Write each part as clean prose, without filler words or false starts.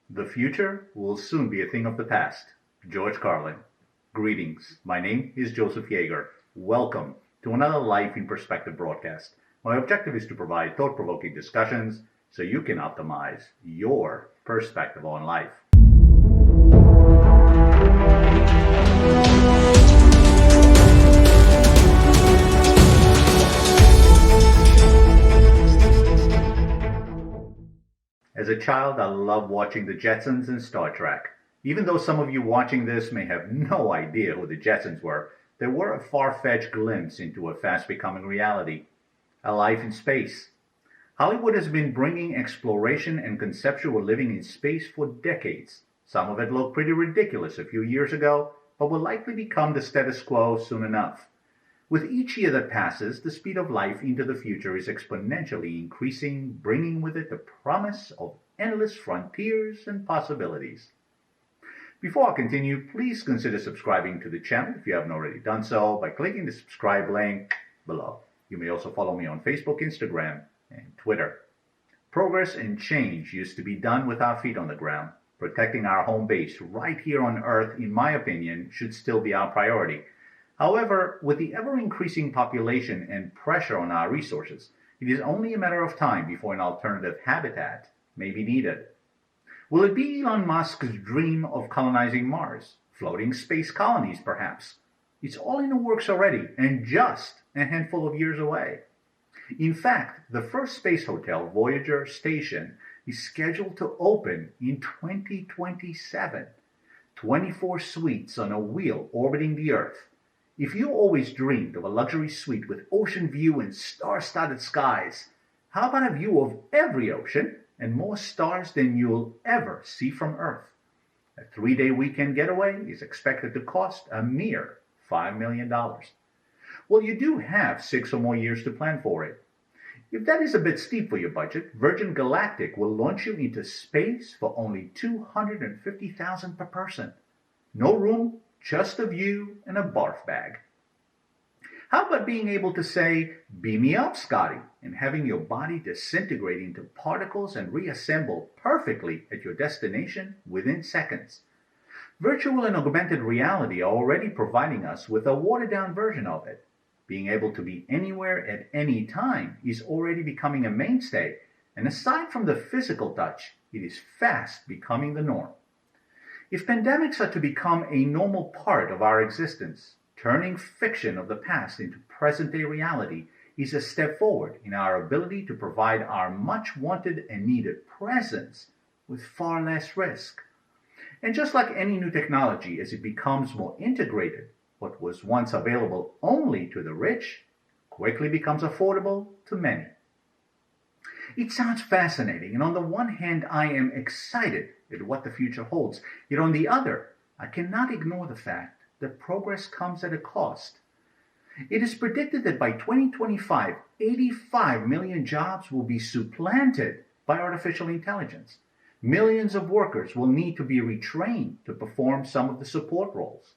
The future will soon be a thing of the past. George Carlin. Greetings. My name is Joseph Yagar. Welcome to another Life in Perspective broadcast. My objective is to provide thought-provoking discussions so you can optimize your perspective on life. As a child, I loved watching the Jetsons and Star Trek. Even though some of you watching this may have no idea who the Jetsons were, they were a far-fetched glimpse into a fast-becoming reality, a life in space. Hollywood has been bringing exploration and conceptual living in space for decades. Some of it looked pretty ridiculous a few years ago, but will likely become the status quo soon enough. With each year that passes, the speed of life into the future is exponentially increasing, bringing with it the promise of endless frontiers and possibilities. Before I continue, please consider subscribing to the channel if you haven't already done so by clicking the subscribe link below. You may also follow me on Facebook, Instagram, and Twitter. Progress and change used to be done with our feet on the ground. Protecting our home base right here on Earth, in my opinion, should still be our priority. However, with the ever-increasing population and pressure on our resources, it is only a matter of time before an alternative habitat may be needed. Will it be Elon Musk's dream of colonizing Mars? Floating space colonies, perhaps? It's all in the works already, and just a handful of years away. In fact, the first space hotel, Voyager Station, is scheduled to open in 2027. 24 suites on a wheel orbiting the Earth. If you always dreamed of a luxury suite with ocean view and star-studded skies, how about a view of every ocean and more stars than you'll ever see from Earth? A 3-day weekend getaway is expected to cost a mere $5 million. Well, you do have 6 or more years to plan for it. If that is a bit steep for your budget, Virgin Galactic will launch you into space for only $250,000 per person. No room, just a view and a barf bag. How about being able to say, "Beam me up, Scotty," and having your body disintegrate into particles and reassemble perfectly at your destination within seconds? Virtual and augmented reality are already providing us with a watered-down version of it. Being able to be anywhere at any time is already becoming a mainstay, and aside from the physical touch, it is fast becoming the norm. If pandemics are to become a normal part of our existence, turning fiction of the past into present-day reality is a step forward in our ability to provide our much-wanted and needed presence with far less risk. And just like any new technology, as it becomes more integrated, what was once available only to the rich quickly becomes affordable to many. It sounds fascinating, and on the one hand, I am excited at what the future holds. Yet on the other, I cannot ignore the fact that progress comes at a cost. It is predicted that by 2025, 85 million jobs will be supplanted by artificial intelligence. Millions of workers will need to be retrained to perform some of the support roles.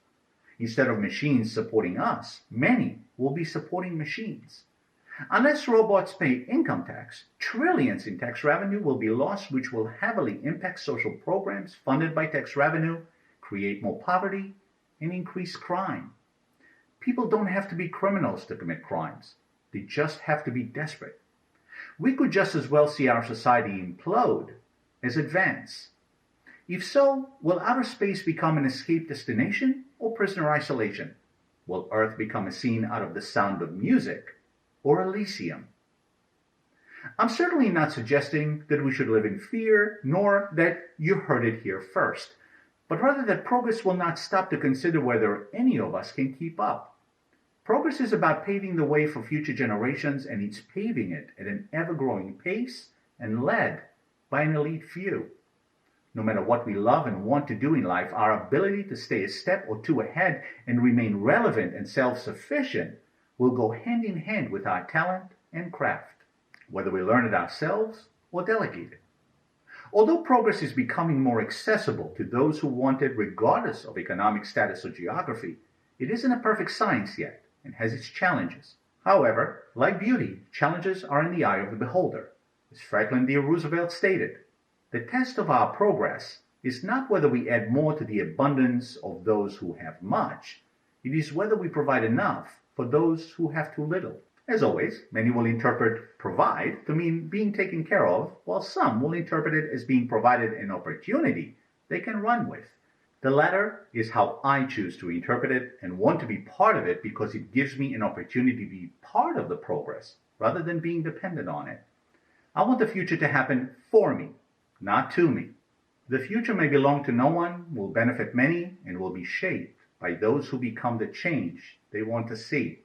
Instead of machines supporting us, many will be supporting machines. Unless robots pay income tax, trillions in tax revenue will be lost, which will heavily impact social programs funded by tax revenue, create more poverty, and increase crime. People don't have to be criminals to commit crimes. They just have to be desperate. We could just as well see our society implode as advance. If so, will outer space become an escape destination or prisoner isolation? Will Earth become a scene out of The Sound of Music or Elysium? I'm certainly not suggesting that we should live in fear, nor that you heard it here first, but rather that progress will not stop to consider whether any of us can keep up. Progress is about paving the way for future generations, and it's paving it at an ever-growing pace and led by an elite few. No matter what we love and want to do in life, our ability to stay a step or two ahead and remain relevant and self-sufficient will go hand in hand with our talent and craft, whether we learn it ourselves or delegate it. Although progress is becoming more accessible to those who want it regardless of economic status or geography, it isn't a perfect science yet and has its challenges. However, like beauty, challenges are in the eye of the beholder. As Franklin D. Roosevelt stated, The test of our progress is not whether we add more to the abundance of those who have much. It is whether we provide enough for those who have too little. As always, many will interpret provide to mean being taken care of, while some will interpret it as being provided an opportunity they can run with. The latter is how I choose to interpret it and want to be part of it because it gives me an opportunity to be part of the progress rather than being dependent on it. I want the future to happen for me, not to me. The future may belong to no one, will benefit many, and will be shaped by those who become the change they want to see.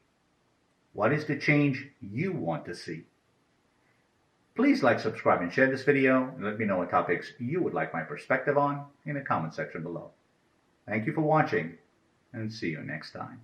What is the change you want to see? Please like, subscribe, and share this video, and let me know what topics you would like my perspective on in the comment section below. Thank you for watching, and see you next time.